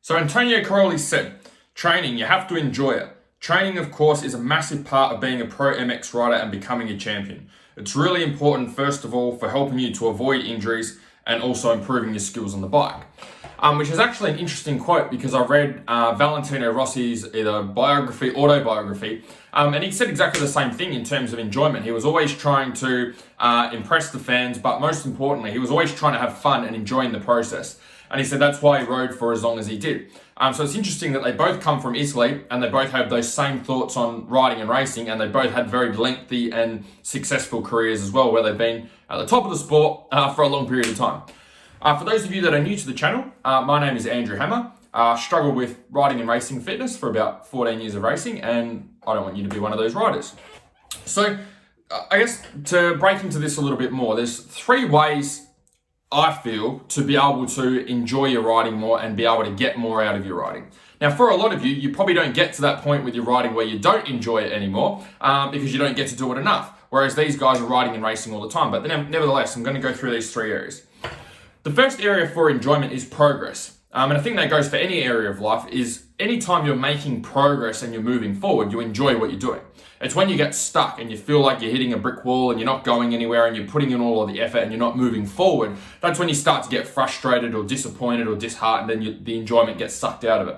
So Antonio Cairoli said, training, you have to enjoy it. Training, of course, is a massive part of being a pro MX rider and becoming a champion. It's really important, first of all, for helping you to avoid injuries and also improving your skills on the bike. Which is actually an interesting quote because I read Valentino Rossi's autobiography, and he said exactly the same thing in terms of enjoyment. He was always trying to impress the fans, but most importantly, he was always trying to have fun and enjoying the process. And he said that's why he rode for as long as he did. So it's interesting that they both come from Italy and they both have those same thoughts on riding and racing, and they both had very lengthy and successful careers as well, where they've been at the top of the sport for a long period of time. For those of you that are new to the channel, my name is Andrew Hammer. Struggled with riding and racing fitness for about 14 years of racing, and I don't want you to be one of those riders. So I guess to break into this a little bit more, there's 3 ways I feel to be able to enjoy your riding more and be able to get more out of your riding. Now, for a lot of you, you probably don't get to that point with your riding where you don't enjoy it anymore because you don't get to do it enough. Whereas these guys are riding and racing all the time. But then, nevertheless, I'm going to go through these 3 areas. The first area for enjoyment is progress. And I think that goes for any area of life, is anytime you're making progress and you're moving forward, you enjoy what you're doing. It's when you get stuck and you feel like you're hitting a brick wall and you're not going anywhere and you're putting in all of the effort and you're not moving forward, that's when you start to get frustrated or disappointed or disheartened, and the enjoyment gets sucked out of it.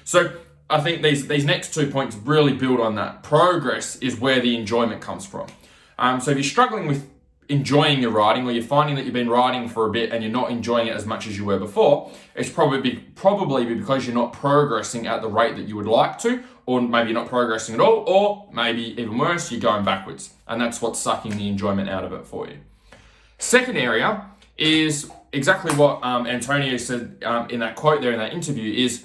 So I think these next 2 points really build on that. Progress is where the enjoyment comes from. So if you're struggling with enjoying your riding, or you're finding that you've been riding for a bit and you're not enjoying it as much as you were before, it's probably because you're not progressing at the rate that you would like to, or maybe you're not progressing at all, or maybe even worse, you're going backwards, and that's what's sucking the enjoyment out of it for you. Second area is exactly what Antonio said in that quote there in that interview, is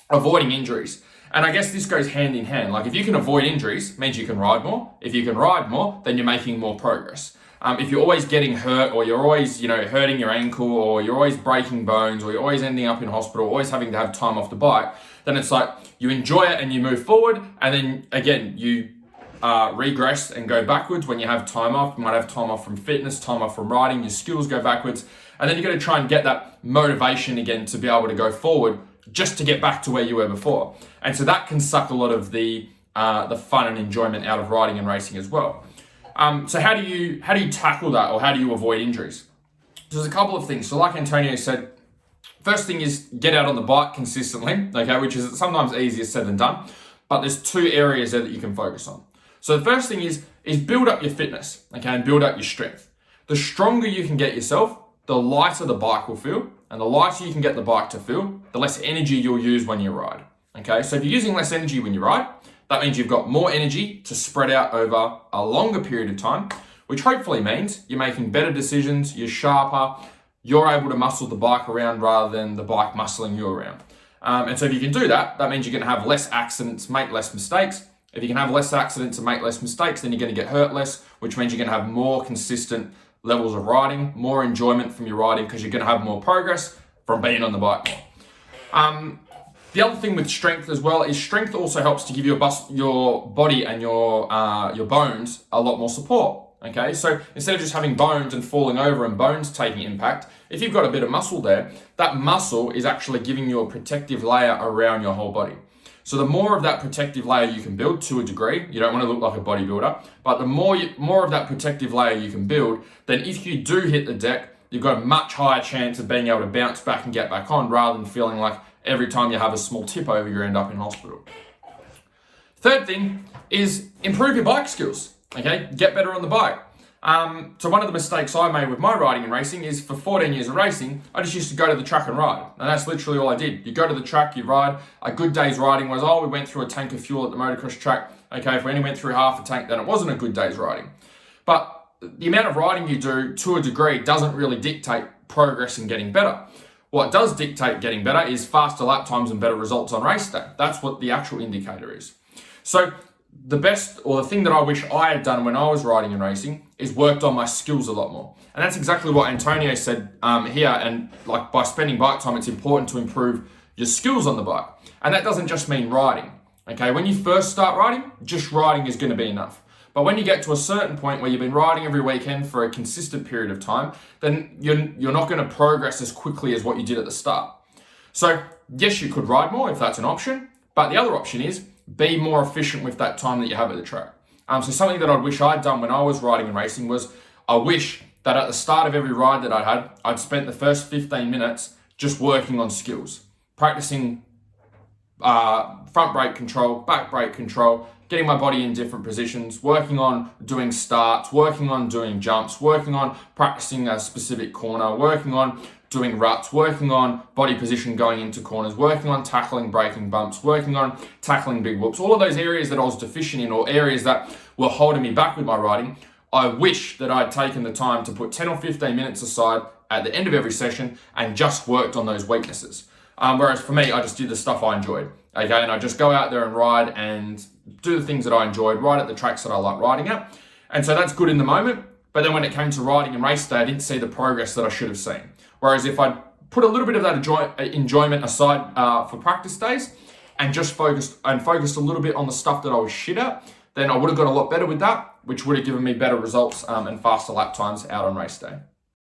avoiding injuries. And I guess this goes hand in hand. Like, if you can avoid injuries, means you can ride more. If you can ride more, then you're making more progress. If you're always getting hurt, or you're always, hurting your ankle, or you're always breaking bones, or you're always ending up in hospital, always having to have time off the bike, then it's like you enjoy it and you move forward, and then again you regress and go backwards when you have time off. You might have time off from fitness, time off from riding, your skills go backwards, and then you're going to try and get that motivation again to be able to go forward, just to get back to where you were before. And so that can suck a lot of the fun and enjoyment out of riding and racing as well. So how do you tackle that, or how do you avoid injuries? So there's a couple of things. So like Antonio said, first thing is get out on the bike consistently, okay, which is sometimes easier said than done, but there's 2 areas there that you can focus on. So the first thing is build up your fitness, okay, and build up your strength. The stronger you can get yourself, the lighter the bike will feel, and the lighter you can get the bike to feel, the less energy you'll use when you ride, okay? So if you're using less energy when you ride, that means you've got more energy to spread out over a longer period of time, which hopefully means you're making better decisions, you're sharper, you're able to muscle the bike around rather than the bike muscling you around. And so if you can do that, that means you're going to have less accidents, make less mistakes. If you can have less accidents and make less mistakes, then you're going to get hurt less, which means you're going to have more consistent levels of riding, more enjoyment from your riding, because you're going to have more progress from being on the bike more. The other thing with strength as well is strength also helps to give your body and your bones a lot more support. Okay, so instead of just having bones and falling over and bones taking impact, if you've got a bit of muscle there, that muscle is actually giving you a protective layer around your whole body. So the more of that protective layer you can build, to a degree, you don't want to look like a bodybuilder, but the more of that protective layer you can build, then if you do hit the deck, you've got a much higher chance of being able to bounce back and get back on, rather than feeling like every time you have a small tip over, you end up in hospital. Third thing is improve your bike skills, okay? Get better on the bike. So one of the mistakes I made with my riding and racing is, for 14 years of racing, I just used to go to the track and ride. And that's literally all I did. You go to the track, you ride. A good day's riding was, we went through a tank of fuel at the motocross track. Okay, if we only went through half a tank, then it wasn't a good day's riding. But the amount of riding you do, to a degree, doesn't really dictate progress and getting better. What does dictate getting better is faster lap times and better results on race day. That's what the actual indicator is. So the best, or the thing that I wish I had done when I was riding and racing, is worked on my skills a lot more. And that's exactly what Antonio said here. And like, by spending bike time, it's important to improve your skills on the bike. And that doesn't just mean riding. Okay, when you first start riding, just riding is going to be enough. But when you get to a certain point where you've been riding every weekend for a consistent period of time, then you're not going to progress as quickly as what you did at the start. So yes, you could ride more if that's an option, but the other option is be more efficient with that time that you have at the track. So something that I wish I'd done when I was riding and racing was I wish that at the start of every ride that I had, I'd spent the first 15 minutes just working on skills, practicing front brake control, back brake control, getting my body in different positions, working on doing starts, working on doing jumps, working on practicing a specific corner, working on doing ruts, working on body position going into corners, working on tackling braking bumps, working on tackling big whoops, all of those areas that I was deficient in or areas that were holding me back with my riding. I wish that I'd taken the time to put 10 or 15 minutes aside at the end of every session and just worked on those weaknesses. Whereas for me, I just did the stuff I enjoyed. Okay, and I just go out there and ride and do the things that I enjoyed, ride at the tracks that I like riding at. And so that's good in the moment. But then when it came to riding and race day, I didn't see the progress that I should have seen. Whereas if I put a little bit of that enjoyment aside for practice days and just focused a little bit on the stuff that I was shit at, then I would have got a lot better with that, which would have given me better results and faster lap times out on race day.